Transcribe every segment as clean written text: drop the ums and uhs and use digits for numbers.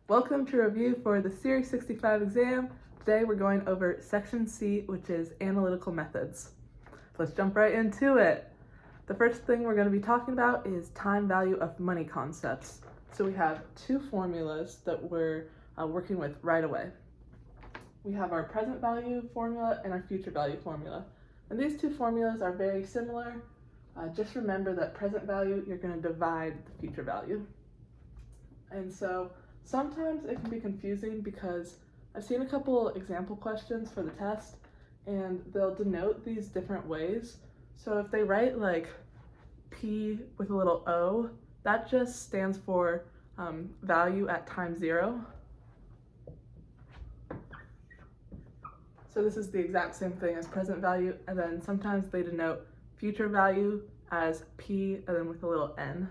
Welcome to review for the Series 65 exam. Today we're going over Section C, which is Analytical Methods. Let's jump right into it. The first thing we're going to be talking about is time value of money concepts. So we have two formulas that we're working with right away. We have our present value formula and our future value formula. And these two formulas are very similar. Just remember that present value, you're going to divide the future value. And so sometimes it can be confusing because I've seen a couple example questions for the test and they'll denote these different ways. So if they write like P with a little O, that just stands for value at time zero. So this is the exact same thing as present value, and then sometimes they denote future value as P and then with a little n.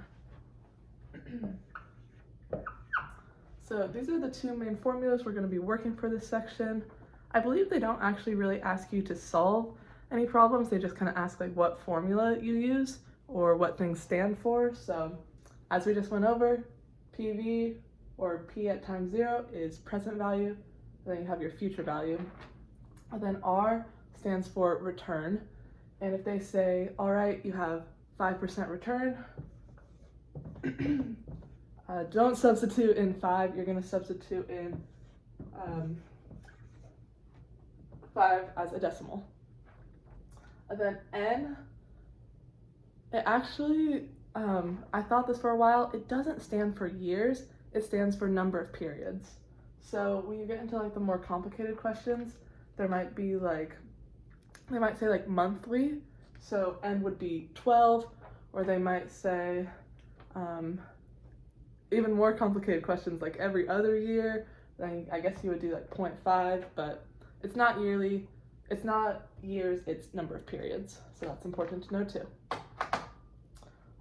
So these are the two main formulas we're going to be working for this section. I believe they don't actually really ask you to solve any problems, they just kind of ask like what formula you use or what things stand for. So as we just went over, PV or P at time zero is present value, then you have your future value. And then R stands for return. And if they say, all right, you have 5% return, don't substitute in 5, you're going to substitute in 5 as a decimal. And then N, it actually, I thought this for a while, it doesn't stand for years, it stands for number of periods. So when you get into like the more complicated questions, there might be like, they might say like monthly, so N would be 12, or they might say even more complicated questions like every other year, then I guess you would do like 0.5, but it's not yearly, it's not years, it's number of periods, so that's important to know too.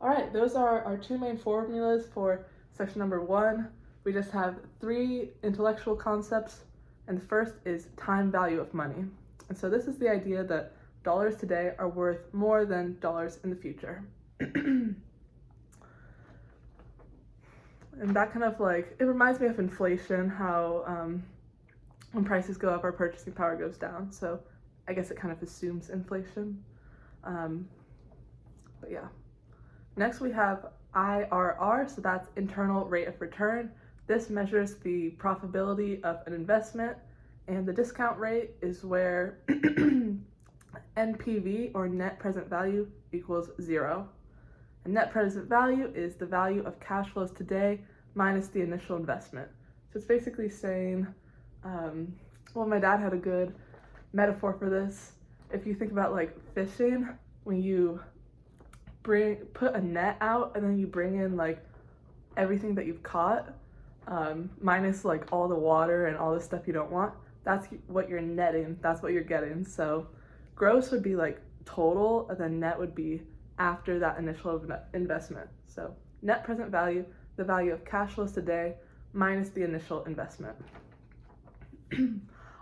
All right, those are our two main formulas for section number 1. We just have 3 intellectual concepts, and the first is time value of money. And so this is the idea that dollars today are worth more than dollars in the future. And that kind of like, it reminds me of inflation, how when prices go up, our purchasing power goes down. So I guess it kind of assumes inflation. But yeah. Next we have IRR, so that's internal rate of return. This measures the profitability of an investment, and the discount rate is where NPV, or net present value, equals 0. And net present value is the value of cash flows today minus the initial investment. So it's basically saying, well, my dad had a good metaphor for this. If you think about like fishing, when you put a net out and then you bring in like everything that you've caught, minus like all the water and all the stuff you don't want, that's what you're netting, that's what you're getting. So gross would be like total, and then net would be after that initial investment. So net present value, the value of cash flows today minus the initial investment.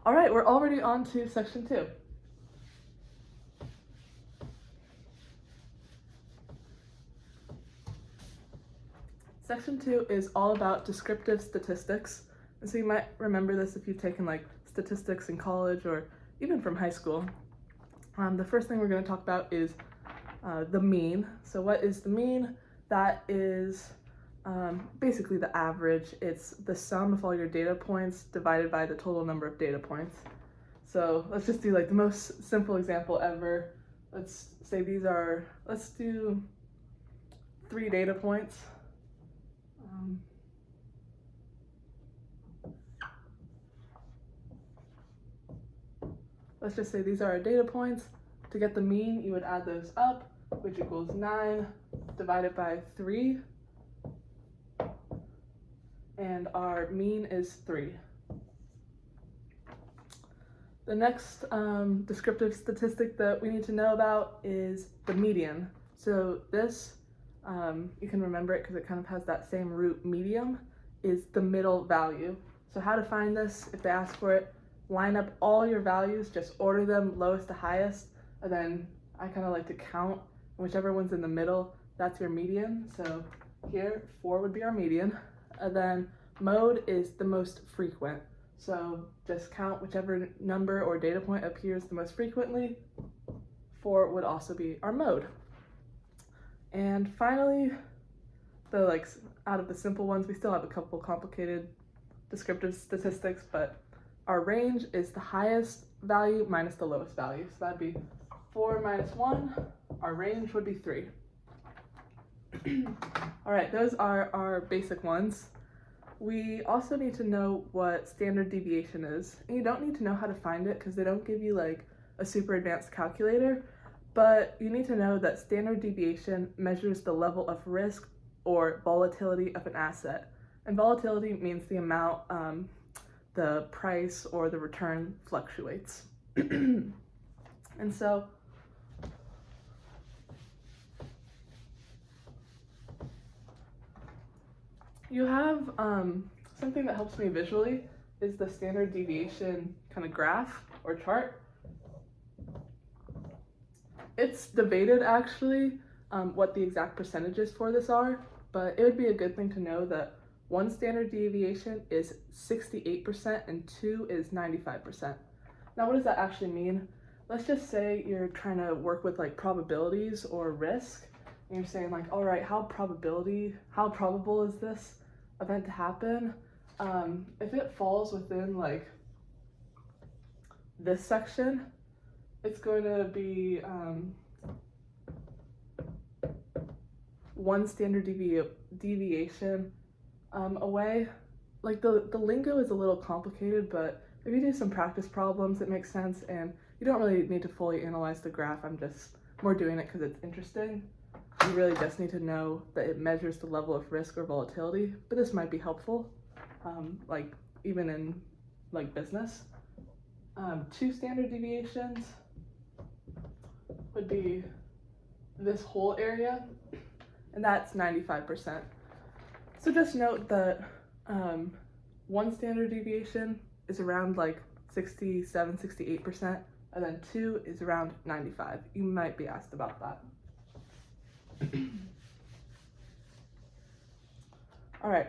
All right, we're already on to section 2. Section 2 is all about descriptive statistics. And so you might remember this if you've taken like statistics in college or even from high school. The first thing we're going to talk about is the mean. So what is the mean? That is basically the average. It's the sum of all your data points divided by the total number of data points. So let's just do like the most simple example ever. Let's say let's do 3 data points. Let's just say these are our data points. To get the mean, you would add those up, which equals 9 divided by 3. And our mean is 3. The next descriptive statistic that we need to know about is the median. So this, you can remember it because it kind of has that same root, medium, is the middle value. So how to find this, if they ask for it, line up all your values, just order them lowest to highest, and then I kind of like to count, whichever one's in the middle, that's your median. So here, 4 would be our median, and then Mode is the most frequent. So just count whichever number or data point appears the most frequently. 4 would also be our mode. And finally, out of the simple ones, we still have a couple complicated descriptive statistics, but our range is the highest value minus the lowest value. So that'd be 4 minus 1. Our range would be 3. All right, those are our basic ones. We also need to know what standard deviation is. And you don't need to know how to find it because they don't give you like a super advanced calculator, but you need to know that standard deviation measures the level of risk or volatility of an asset. And volatility means the amount the price or the return fluctuates. And so you have something that helps me visually is the standard deviation kind of graph or chart. It's debated actually what the exact percentages for this are, but it would be a good thing to know that 1 standard deviation is 68% and 2 is 95%. Now what does that actually mean? Let's just say you're trying to work with like probabilities or risk, and you're saying like, all right, how probable is this event to happen? If it falls within like this section, it's going to be 1 standard deviation away. Like the lingo is a little complicated, but if you do some practice problems, it makes sense, and you don't really need to fully analyze the graph. I'm just more doing it because it's interesting. You really just need to know that it measures the level of risk or volatility, but this might be helpful, like even in like business. 2 standard deviations would be this whole area, and that's 95%. So just note that 1 standard deviation is around like 67, 68%, and then 2 is around 95. You might be asked about that. All right.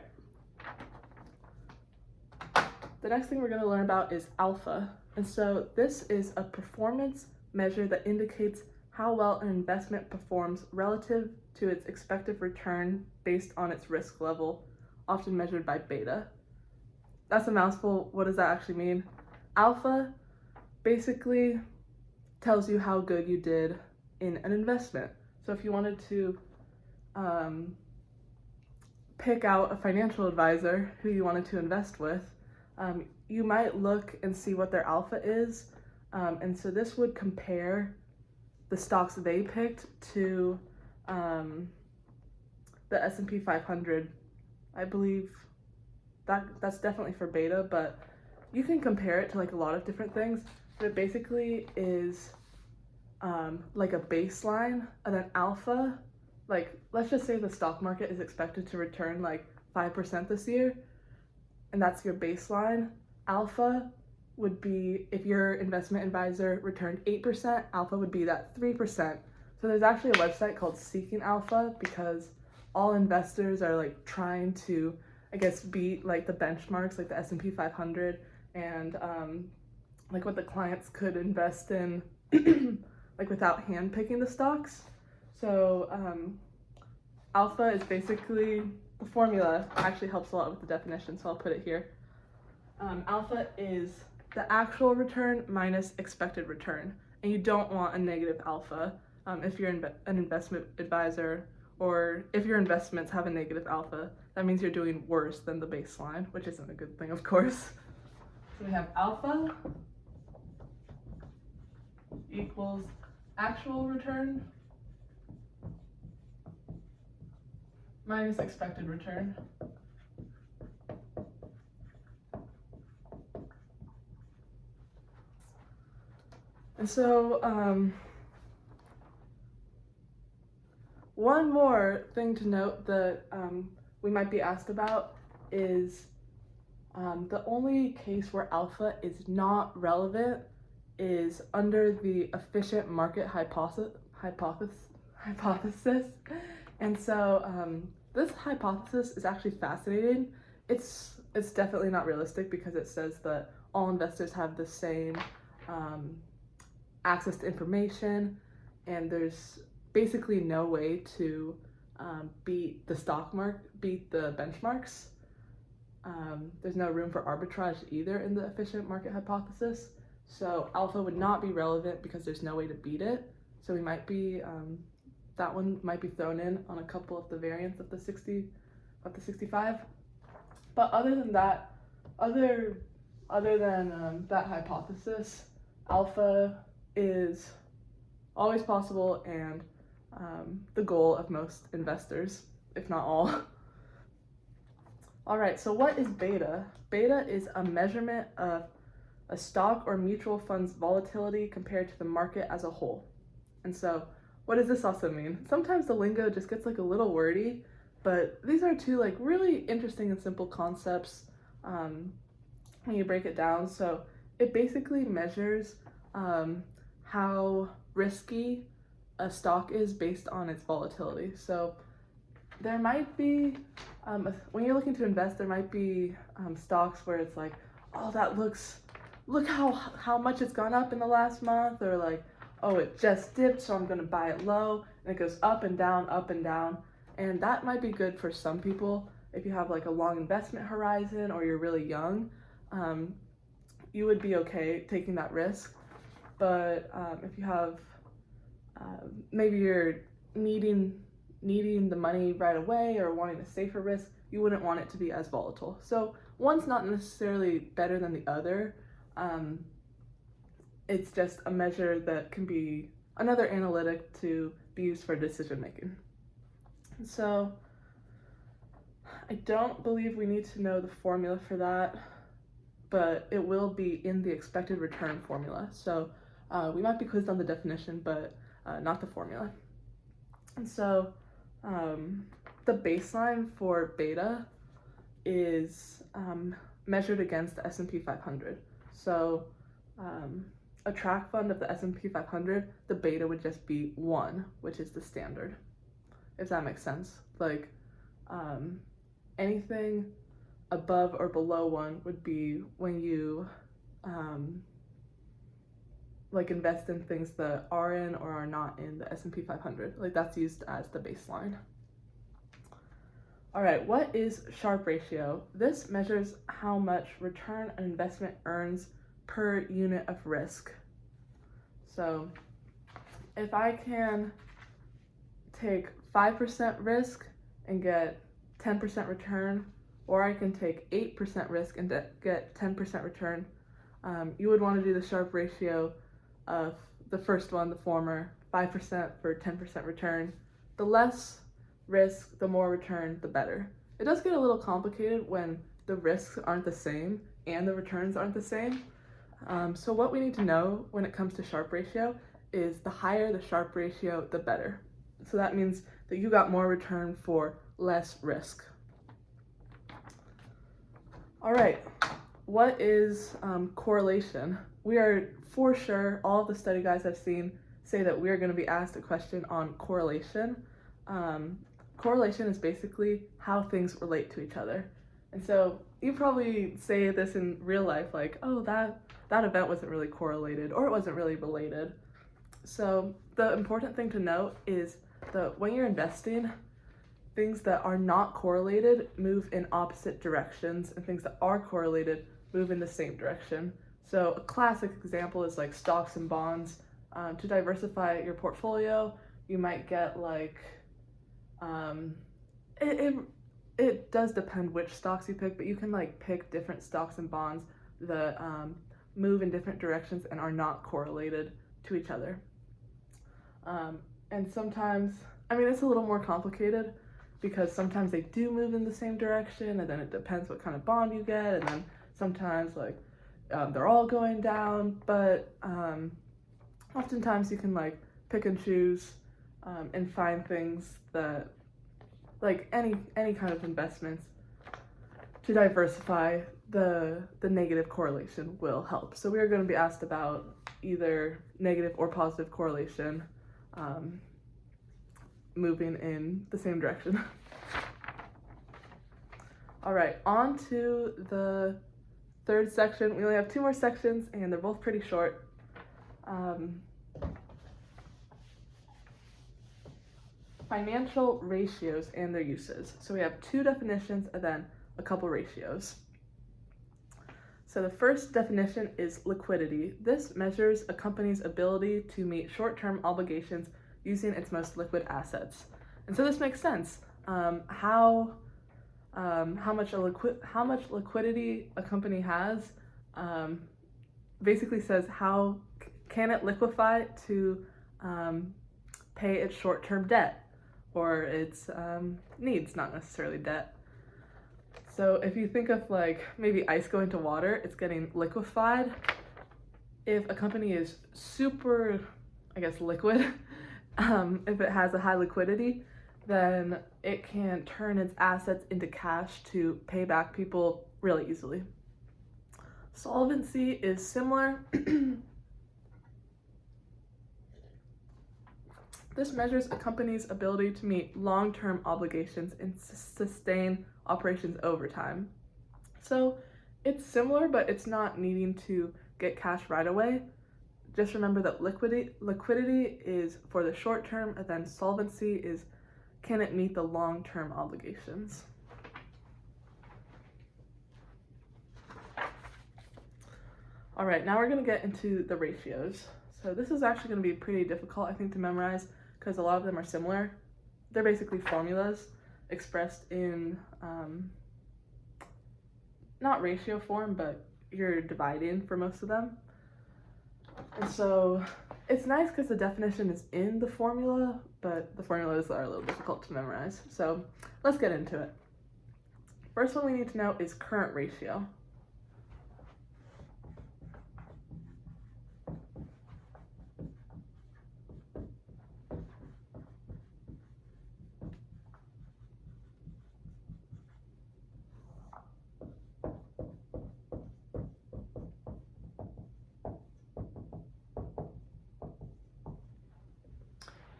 The next thing we're going to learn about is alpha. And so this is a performance measure that indicates how well an investment performs relative to its expected return based on its risk level, often measured by beta. That's a mouthful. What does that actually mean? Alpha basically tells you how good you did in an investment. So if you wanted to pick out a financial advisor who you wanted to invest with, you might look and see what their alpha is. And so this would compare the stocks they picked to the S&P 500. I believe that's definitely for beta, but you can compare it to like a lot of different things. But it basically is like a baseline, and then alpha, like let's just say the stock market is expected to return like 5% this year, and that's your baseline. Alpha would be if your investment advisor returned 8%, alpha would be that 3%. So there's actually a website called Seeking Alpha because all investors are like trying to, I guess, beat like the benchmarks like the S&P 500 and like what the clients could invest in like without hand picking the stocks. So alpha is basically, the formula actually helps a lot with the definition, so I'll put it here. Alpha is the actual return minus expected return, and you don't want a negative alpha if you're an investment advisor, or if your investments have a negative alpha. That means you're doing worse than the baseline, which isn't a good thing, of course. So we have alpha equals actual return minus expected return. And so one more thing to note that we might be asked about is the only case where alpha is not relevant is under the efficient market hypothesis. And so this hypothesis is actually fascinating. It's it's definitely not realistic because it says that all investors have the same access to information, and there's basically no way to beat the benchmarks. There's no room for arbitrage either in the efficient market hypothesis. So alpha would not be relevant because there's no way to beat it. So we might be, that one might be thrown in on a couple of the variants of the 65. But other than that, other than that hypothesis, alpha is always possible and the goal of most investors, if not all. All right, so what is beta? Beta is a measurement of a stock or mutual fund's volatility compared to the market as a whole. And so what does this also mean? Sometimes the lingo just gets like a little wordy, but these are two like really interesting and simple concepts when you break it down. So it basically measures how risky a stock is based on its volatility. So there might be, when you're looking to invest, there might be stocks where it's like, oh, look how much it's gone up in the last month, or like, oh, it just dipped, so I'm gonna buy it low, and it goes up and down, and that might be good for some people if you have like a long investment horizon or you're really young. You would be okay taking that risk, but if you have, maybe you're needing the money right away or wanting a safer risk, you wouldn't want it to be as volatile. So one's not necessarily better than the other. It's just a measure that can be another analytic to be used for decision making. So I don't believe we need to know the formula for that, but it will be in the expected return formula. So we might be quizzed on the definition, but not the formula. And so the baseline for beta is measured against the S&P 500. So a track fund of the S&P 500, the beta would just be 1, which is the standard, if that makes sense. Like anything above or below 1 would be when you like invest in things that are in or are not in the S&P 500. Like that's used as the baseline. All right, what is Sharpe ratio? This measures how much return an investment earns per unit of risk. So if I can take 5% risk and get 10% return, or I can take 8% risk and get 10% return, you would want to do the Sharpe ratio of the first one, the former, 5% for 10% return. The less risk, the more return, the better. It does get a little complicated when the risks aren't the same and the returns aren't the same. So what we need to know when it comes to Sharpe ratio is the higher the Sharpe ratio, the better. So that means that you got more return for less risk. All right, what is correlation? We are for sure, all of the study guides I've seen say that we are going to be asked a question on correlation. Correlation is basically how things relate to each other. And so you probably say this in real life, like, oh, that event wasn't really correlated, or it wasn't really related. So the important thing to note is that when you're investing, things that are not correlated move in opposite directions, and things that are correlated move in the same direction. So a classic example is like stocks and bonds. To diversify your portfolio, you might get like, it does depend which stocks you pick, but you can like pick different stocks and bonds that move in different directions and are not correlated to each other. And sometimes, I mean, it's a little more complicated because sometimes they do move in the same direction, and then it depends what kind of bond you get, and then sometimes like they're all going down, but oftentimes you can like pick and choose and find things that, like any kind of investments, to diversify, the negative correlation will help. So we are going to be asked about either negative or positive correlation moving in the same direction. All right, on to the third section. We only have 2 more sections, and they're both pretty short. Financial ratios and their uses. So we have 2 definitions and then a couple ratios. So the first definition is liquidity. This measures a company's ability to meet short-term obligations using its most liquid assets. And so this makes sense. How much liquidity a company has basically says how can it liquefy to pay its short-term debt or its needs, not necessarily debt. So if you think of like maybe ice going to water, it's getting liquefied. If a company is super, I guess, liquid, if it has a high liquidity, then it can turn its assets into cash to pay back people really easily. Solvency is similar. This measures a company's ability to meet long-term obligations and sustain operations over time. So it's similar, but it's not needing to get cash right away. Just remember that liquidity is for the short term, and then solvency is can it meet the long-term obligations. All right, now we're going to get into the ratios. So this is actually going to be pretty difficult, I think, to memorize because a lot of them are similar. They're basically formulas expressed in not ratio form, but you're dividing for most of them. And so it's nice because the definition is in the formula, but the formulas are a little difficult to memorize. So let's get into it. First one we need to know is current ratio.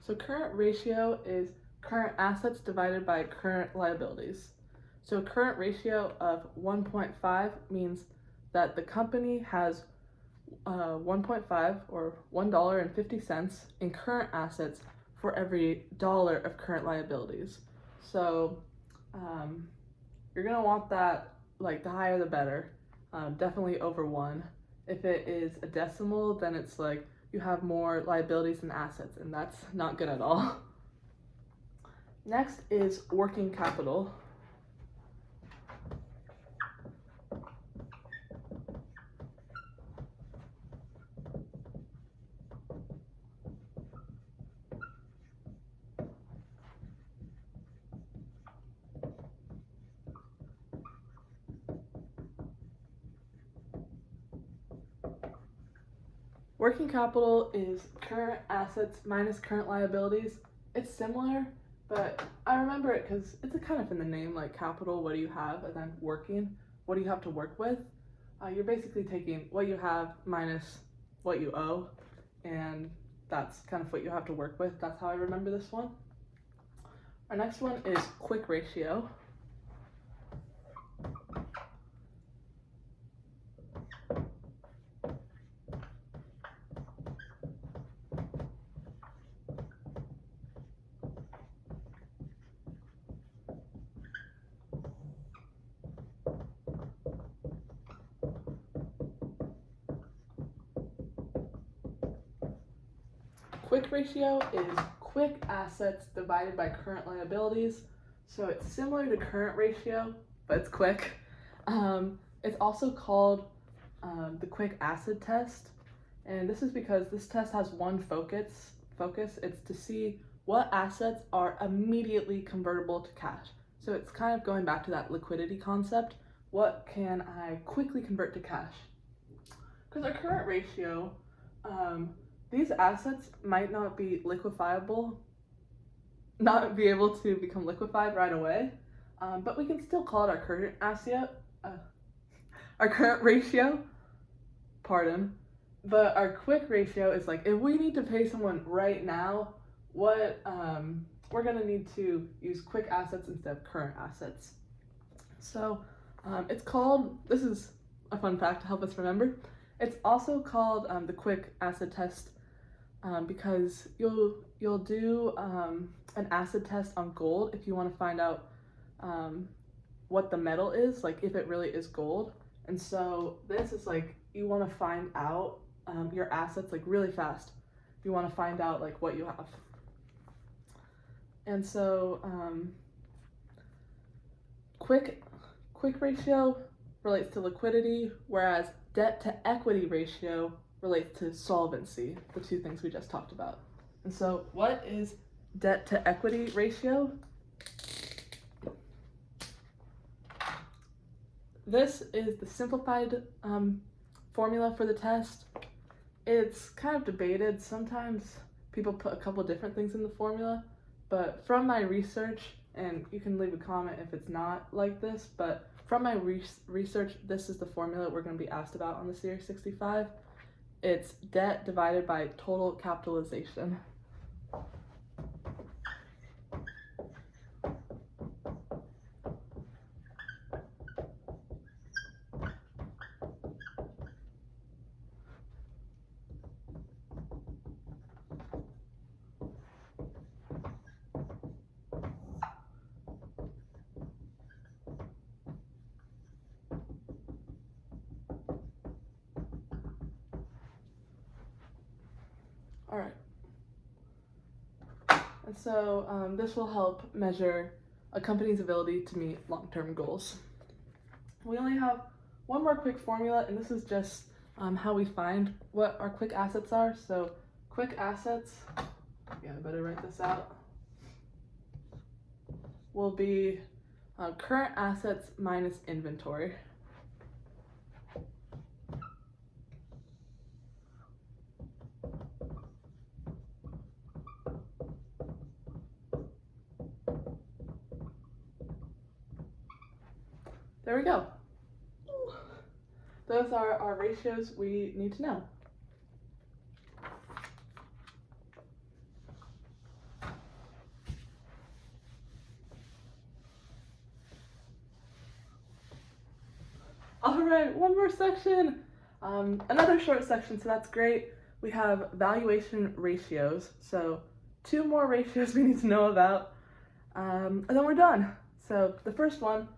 So current ratio is current assets divided by current liabilities. So a current ratio of 1.5 means that the company has 1.5 or $1.50 in current assets for every dollar of current liabilities. So you're gonna want that, like the higher the better, definitely over 1. If it is a decimal, then it's like you have more liabilities than assets, and that's not good at all. Next is working capital. Working capital is current assets minus current liabilities. It's similar, but I remember it because it's kind of in the name, like capital, what do you have, and then working, what do you have to work with? You're basically taking what you have minus what you owe, and that's kind of what you have to work with. That's how I remember this one. Our next one is quick ratio. Quick ratio is quick assets divided by current liabilities. So it's similar to current ratio, but it's quick. It's also called the quick asset test. And this is because this test has one focus. It's to see what assets are immediately convertible to cash. So it's kind of going back to that liquidity concept. What can I quickly convert to cash? Because our current ratio, these assets might not be liquefiable, not be able to become liquefied right away, but we can still call it our current asset, our current ratio, but our quick ratio is like, if we need to pay someone right now, what we're gonna need to use quick assets instead of current assets. So it's called, this is a fun fact to help us remember, it's also called the quick acid test because you'll do an acid test on gold if you want to find out what the metal is, like if it really is gold. And so this is like, you want to find out your assets like really fast. You want to find out like what you have. And so quick ratio relates to liquidity, whereas debt to equity ratio relates to solvency, the two things we just talked about. And so what is debt to equity ratio? This is the simplified formula for the test. It's kind of debated. Sometimes people put a couple different things in the formula, but from my research, and you can leave a comment if it's not like this, but from my research, this is the formula we're going to be asked about on the Series 65. It's debt divided by total capitalization. All right. And so this will help measure a company's ability to meet long-term goals. We only have one more quick formula, and this is just how we find what our quick assets are. So quick assets, yeah, I better write this out, will be current assets minus inventory. There we go. Those are our ratios we need to know. All right, one more section. Another short section, so that's great. We have valuation ratios. So 2 more ratios we need to know about, and then we're done. So the first one,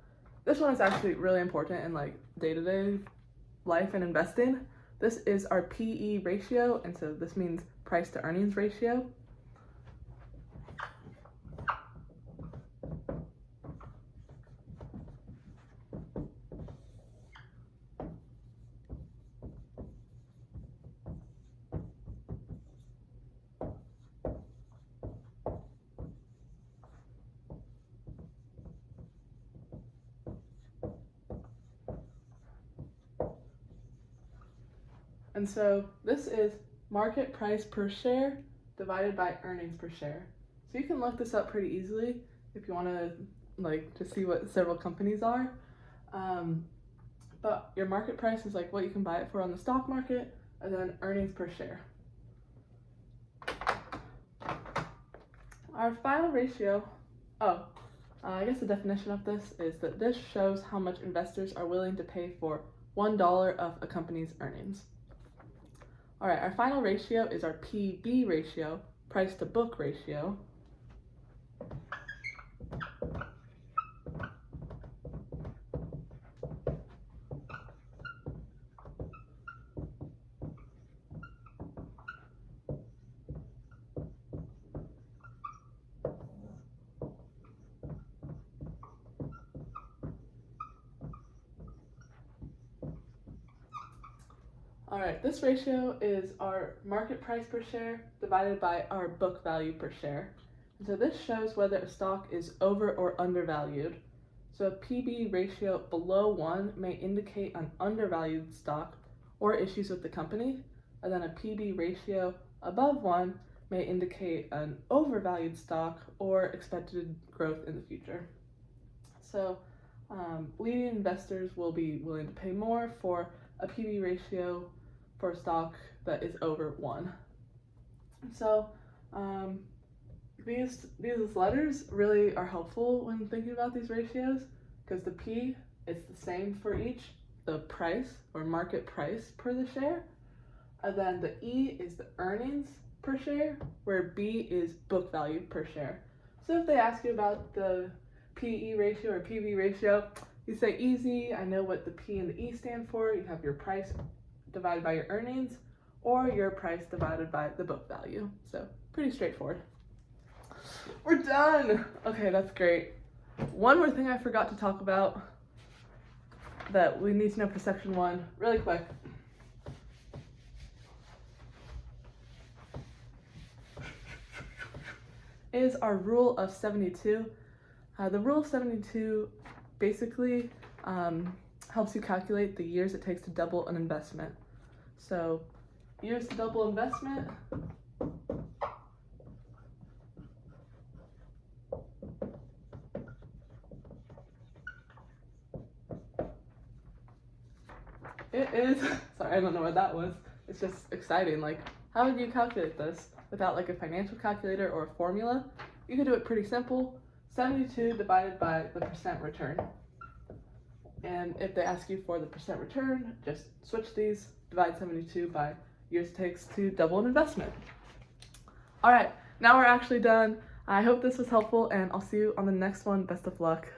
this one is actually really important in like day-to-day life and investing. This is our PE ratio, and so this means price to earnings ratio. And so this is market price per share divided by earnings per share. So you can look this up pretty easily if you want to see what several companies are. But your market price is like what you can buy it for on the stock market, and then earnings per share. Our final ratio, I guess the definition of this is that this shows how much investors are willing to pay for $1 of a company's earnings. All right, our final ratio is our PB ratio, price to book ratio. All right, this ratio is our market price per share divided by our book value per share. And so this shows whether a stock is over or undervalued. So a PB ratio below 1 may indicate an undervalued stock or issues with the company, and then a PB ratio above 1 may indicate an overvalued stock or expected growth in the future. So leading investors will be willing to pay more for a PB ratio for a stock that is over 1. So these letters really are helpful when thinking about these ratios, because the P is the same for each, the price or market price per the share. And then the E is the earnings per share, where B is book value per share. So if they ask you about the PE ratio or PB ratio, you say easy, I know what the P and the E stand for. You have your price divided by your earnings, or your price divided by the book value. So pretty straightforward. We're done. Okay, that's great. One more thing I forgot to talk about that we need to know for section 1 really quick. Is our rule of 72. The rule of 72 basically helps you calculate the years it takes to double an investment. So years to double investment, it is, sorry, I don't know what that was. It's just exciting. Like, how would you calculate this without like a financial calculator or a formula? You can do it pretty simple. 72 divided by the percent return. And if they ask you for the percent return, just switch these, divide 72 by years it takes to double an investment. All right, now we're actually done. I hope this was helpful, and I'll see you on the next one. Best of luck.